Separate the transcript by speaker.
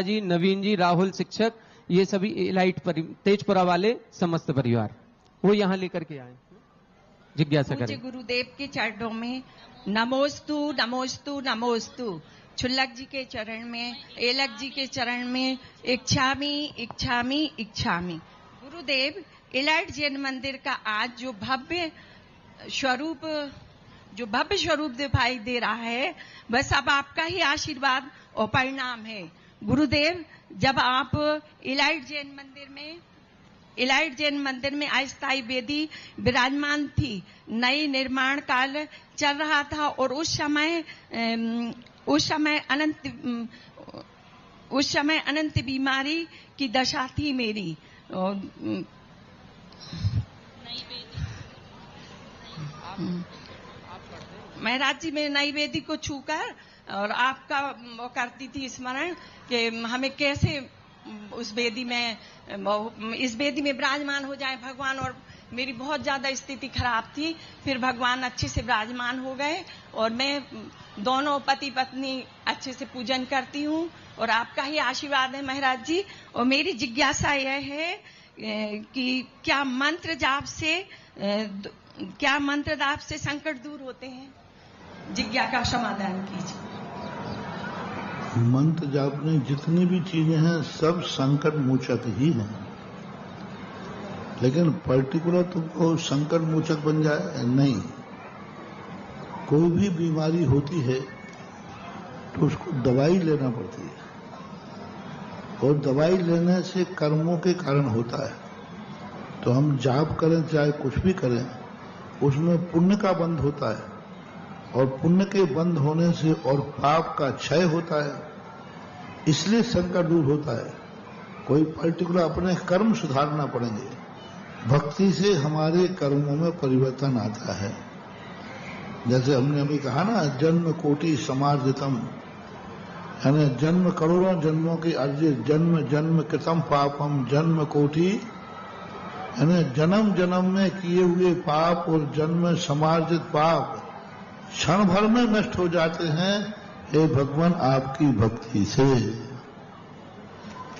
Speaker 1: जी, नवीन जी, राहुल शिक्षक, ये सभी एलाइट तेजपुरा वाले समस्त परिवार वो यहाँ लेकर के आए। जिज्ञासा करें।
Speaker 2: गुरुदेव के चरणों में नमोस्तु नमोस्तु नमोस्तु। छुल्लक जी के चरण में, एलक जी के चरण में इच्छामी इच्छामी इच्छामी। गुरुदेव, एलाइट जैन मंदिर का आज जो भव्य स्वरूप दिखाई दे रहा है, वह सब आपका ही आशीर्वाद और परिणाम है। गुरुदेव, जब आप एलाइट जैन मंदिर में अस्थायी वेदी विराजमान थी, नई निर्माण काल चल रहा था और उस समय अनंत बीमारी की दशा थी मेरी। महाराज जी, मैं नई वेदी को छूकर और आपका वो करती थी स्मरण कि हमें कैसे इस वेदी में विराजमान हो जाए भगवान। और मेरी बहुत ज्यादा स्थिति खराब थी, फिर भगवान अच्छे से विराजमान हो गए और मैं दोनों पति पत्नी अच्छे से पूजन करती हूँ और आपका ही आशीर्वाद है महाराज जी। और मेरी जिज्ञासा यह है कि क्या मंत्र जाप से संकट दूर होते हैं? जिज्ञासा का समाधान कीजिए।
Speaker 3: मंत्र जाप में जितनी भी चीजें हैं सब संकट मोचक ही हैं, लेकिन पर्टिकुलर तुमको संकट मोचक बन जाए नहीं। कोई भी बीमारी होती है तो उसको दवाई लेना पड़ती है और दवाई लेने से कर्मों के कारण होता है। तो हम जाप करें चाहे कुछ भी करें, उसमें पुण्य का बंध होता है और पुण्य के बंद होने से और पाप का क्षय होता है, इसलिए संकट दूर होता है। कोई पर्टिकुलर अपने कर्म सुधारना पड़ेंगे। भक्ति से हमारे कर्मों में परिवर्तन आता है। जैसे हमने अभी कहा ना, जन्म कोटि समार्जितम, यानी जन्म करोड़ों जन्मों की अर्जित, जन्म जन्म कृतम पापम, जन्म कोटि, यानी जन्म जन्म में किए हुए पाप और जन्म समार्जित पाप क्षण भर में नष्ट हो जाते हैं, हे भगवान आपकी भक्ति से।